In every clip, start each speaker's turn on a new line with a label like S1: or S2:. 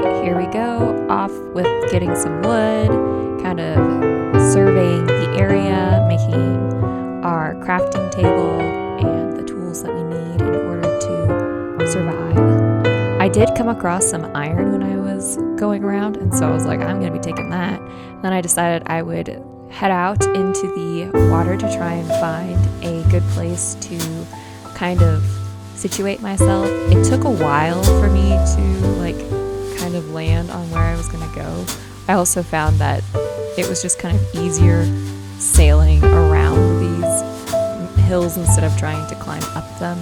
S1: right, here we go, off with getting some wood, kind of surveying the area, making our crafting table and the tools that we need in order to survive. I did come across some iron when I was going around, and so I was like, I'm going to be taking that. Then I decided I would head out into the water to try and find a good place to kind of situate myself. It took a while for me to kind of land on where I was going to go. I also found that it was just kind of easier sailing around these hills instead of trying to climb up them,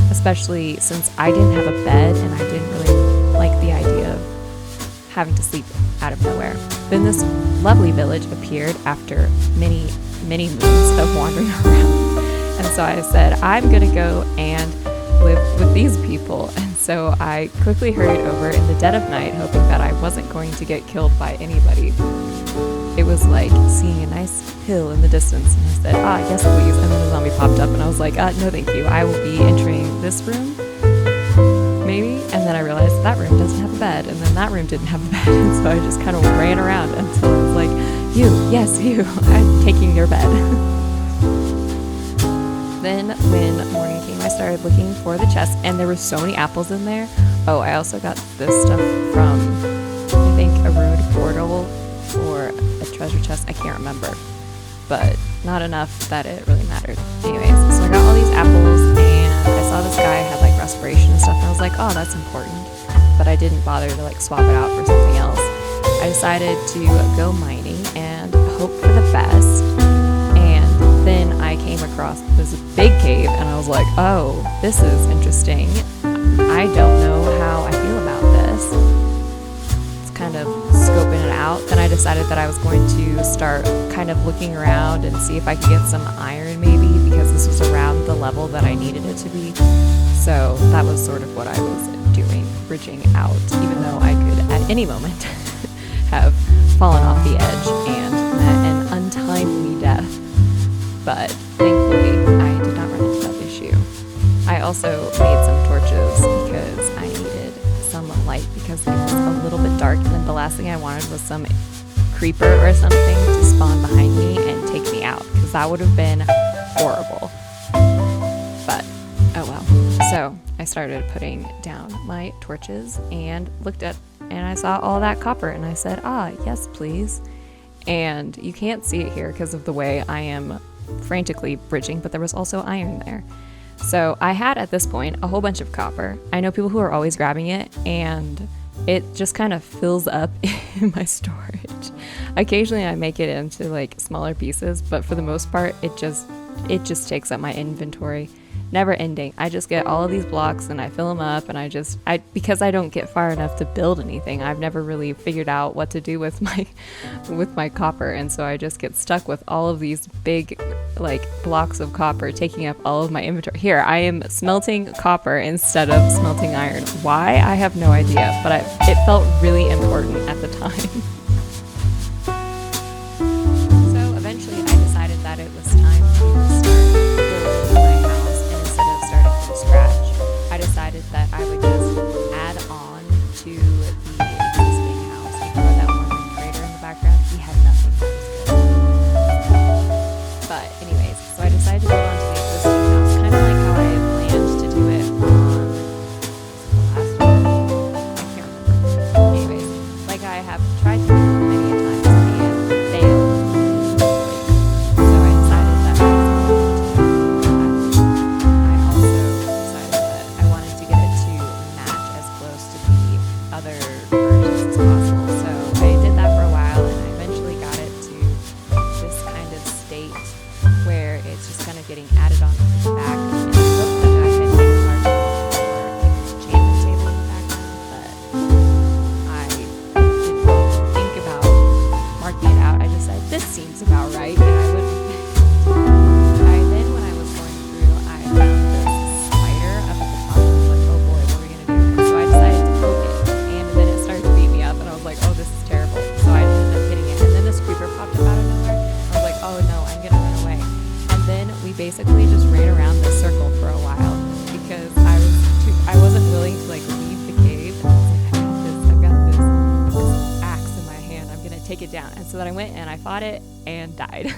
S1: especially since I didn't have a bed and I didn't really like the idea of having to sleep out of nowhere. Then this lovely village appeared after many moons of wandering around. And so I said, I'm going to go and live with these people. And so I quickly hurried over in the dead of night, hoping that I wasn't going to get killed by anybody. It was like seeing a nice hill in the distance. And I said, yes, please. And then a zombie popped up and I was like, no, thank you. I will be entering this room, maybe. And then I realized that room doesn't have a bed. And then that room didn't have a bed. And so I just kind of ran around until I was like, yes, you, I'm taking your bed. Then when morning came, I started looking for the chest, and there were so many apples in there. Oh, I also got this stuff from, I think, a ruined portal or a treasure chest. I can't remember, but not enough that it really mattered. Anyways, so I got all these apples, and I saw this guy had like respiration and stuff, and I was like, oh, that's important. But I didn't bother to like swap it out for something else. I decided to go mining and hope for the best. Then I came across this big cave and I was like, oh, this is interesting. I don't know how I feel about this. It's kind of scoping it out. Then I decided that I was going to start kind of looking around and see if I could get some iron maybe, because this was around the level that I needed it to be. So that was sort of what I was doing, bridging out, even though I could at any moment have fallen off the edge and met an untimely death. But thankfully, I did not run into that issue. I also made some torches because I needed some light because it was a little bit dark, and then the last thing I wanted was some creeper or something to spawn behind me and take me out, because that would have been horrible. But, oh well. So I started putting down my torches and I saw all that copper, and I said, yes, please. And you can't see it here because of the way I am frantically bridging, but there was also iron there. So I had at this point a whole bunch of copper. I know people who are always grabbing it, and it just kind of fills up in my storage. Occasionally I make it into like smaller pieces, but for the most part it just takes up my inventory, never ending. I just get all of these blocks and I fill them up, and because I don't get far enough to build anything, I've never really figured out what to do with my copper, and so I just get stuck with all of these big like blocks of copper taking up all of my inventory. Here I am smelting copper instead of smelting iron. Why? I have no idea, but it felt really important at the time. So eventually I decided that it was time to start building my house, and instead of starting from scratch, I decided that I would just add on to the existing house. Ignore that one crater in the background. He had nothing that was good. But anyways, so I decided to build onto the existing house, kind of like how I had planned to do it on the last one. I can't remember. Anyways, like I have tried to do many a times and failed. So I decided that I was going to do that. I also decided that I wanted to get it to match as close to the other versions as possible. So I did that for a while, and I eventually got it to this kind of state where it's just kind of getting added on to the back. And it looked like I had made a large enough for like an enchantment table in the background, but I didn't think about marking it out. I just said, this seems about right, and I went with it. Then when I was going through, I found this spider up at the top. I was like, oh boy, what are we gonna do? And so I decided to poke it, and then it started to beat me up, and I was like, take it down. And so then I went and I fought it and died.